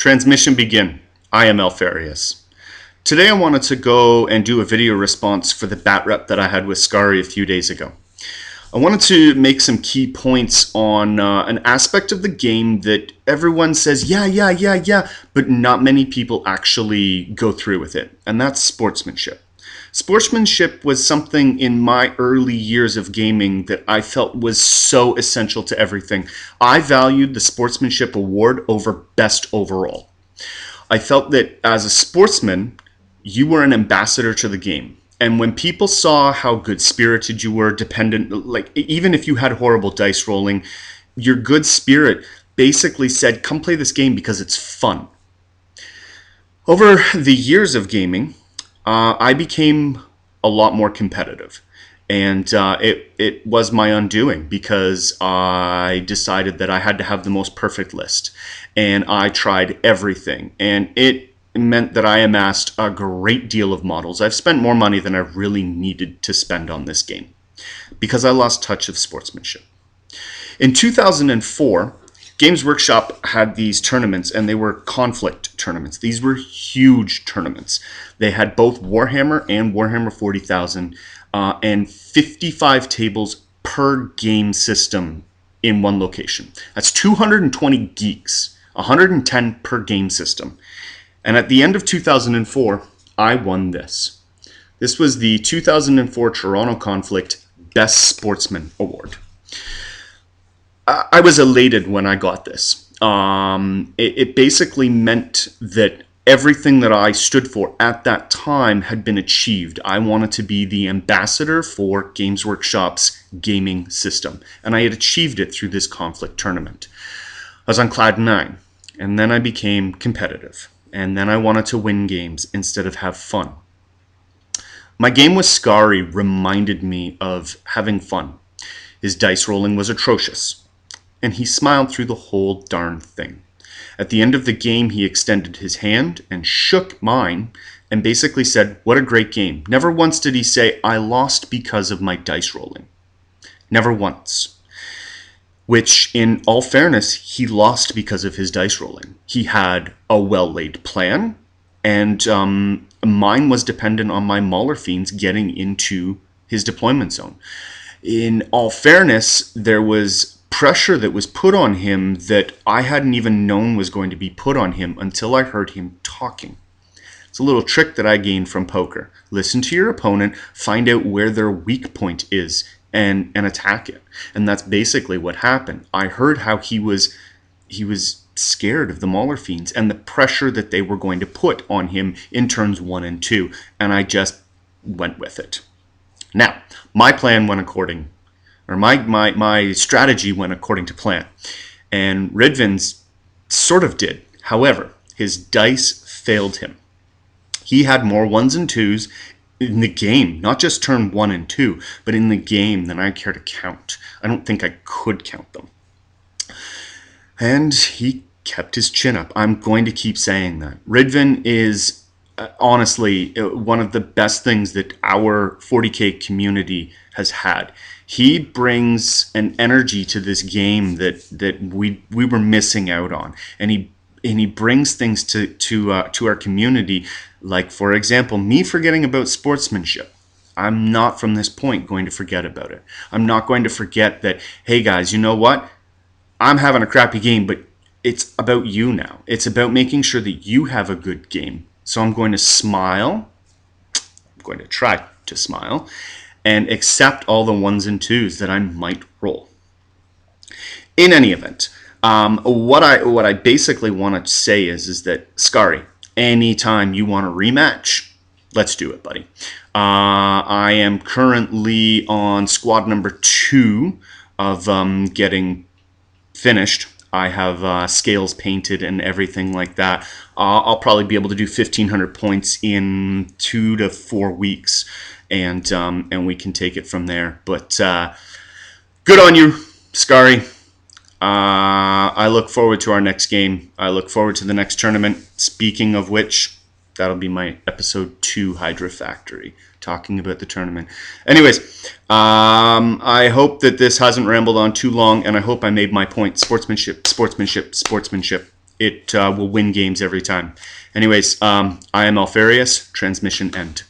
Transmission begin. I am Alfarius. Today I wanted to go and do a video response for the BatRep that I had with Scary a few days ago. I wanted to make some key points on an aspect of the game that everyone says, yeah, but not many people actually go through with it, and that's sportsmanship. Sportsmanship was something in my early years of gaming that I felt was so essential to everything. I valued the sportsmanship award over best overall. I felt that as a sportsman, you were an ambassador to the game. And when people saw how good-spirited you were, dependent, like even if you had horrible dice rolling, your good spirit basically said, come play this game because it's fun. Over the years of gaming, I became a lot more competitive. And it was my undoing because I decided that I had to have the most perfect list. And I tried everything. And it meant that I amassed a great deal of models. I've spent more money than I really needed to spend on this game because I lost touch of sportsmanship. In 2004, Games Workshop had these tournaments, and they were conflict tournaments. These were huge tournaments. They had both Warhammer and Warhammer 40,000 and 55 tables per game system in one location. That's 220 geeks, 110 per game system. And at the end of 2004, I won this. This was the 2004 Toronto Conflict Best Sportsman Award. I was elated when I got this. It basically meant that everything that I stood for at that time had been achieved. I wanted to be the ambassador for Games Workshop's gaming system, and I had achieved it through this conflict tournament. I was on cloud 9, and then I became competitive, and then I wanted to win games instead of have fun. My game with Scary reminded me of having fun. His dice rolling was atrocious, and he smiled through the whole darn thing. At the end of the game, he extended his hand and shook mine and basically said, "What a great game." Never once did he say, "I lost because of my dice rolling." Never once. Which, in all fairness, he lost because of his dice rolling. He had a well-laid plan, and mine was dependent on my Mauler fiends getting into his deployment zone. In all fairness, there was pressure that was put on him that I hadn't even known was going to be put on him until I heard him talking. It's a little trick that I gained from poker. Listen to your opponent, find out where their weak point is, and attack it. And that's basically what happened. I heard how he was scared of the Mauler fiends and the pressure that they were going to put on him in turns 1 and 2, and I just went with it. Now, my plan went according, or my strategy went according to plan, and Ridvin's sort of did. However, his dice failed him. He had more 1s and 2s in the game, not just turn 1 and 2, but in the game than I care to count. I don't think I could count them. And he kept his chin up. I'm going to keep saying that. Ridvin is honestly one of the best things that our 40K community has had. He brings an energy to this game that we were missing out on, and he brings things to our community. Like, for example, me forgetting about sportsmanship. I'm not from this point going to forget about it. I'm not going to forget that, hey guys, you know what? I'm having a crappy game, but it's about you now. It's about making sure that you have a good game. So I'm going to smile. I'm going to try to smile and accept all the 1s and 2s that I might roll. In any event, what I basically want to say is that, Scary, anytime you want a rematch, let's do it, buddy. I am currently on squad number 2 of getting finished. I have scales painted and everything like that. I'll probably be able to do 1,500 points in 2 to 4 weeks, and we can take it from there. But good on you, Scary. I look forward to our next game. I look forward to the next tournament. Speaking of which, that'll be my episode 2 Hydra Factory, talking about the tournament. Anyways, I hope that this hasn't rambled on too long, and I hope I made my point. Sportsmanship, sportsmanship, sportsmanship. it will win games every time. Anyways, I am Alfarius, transmission end.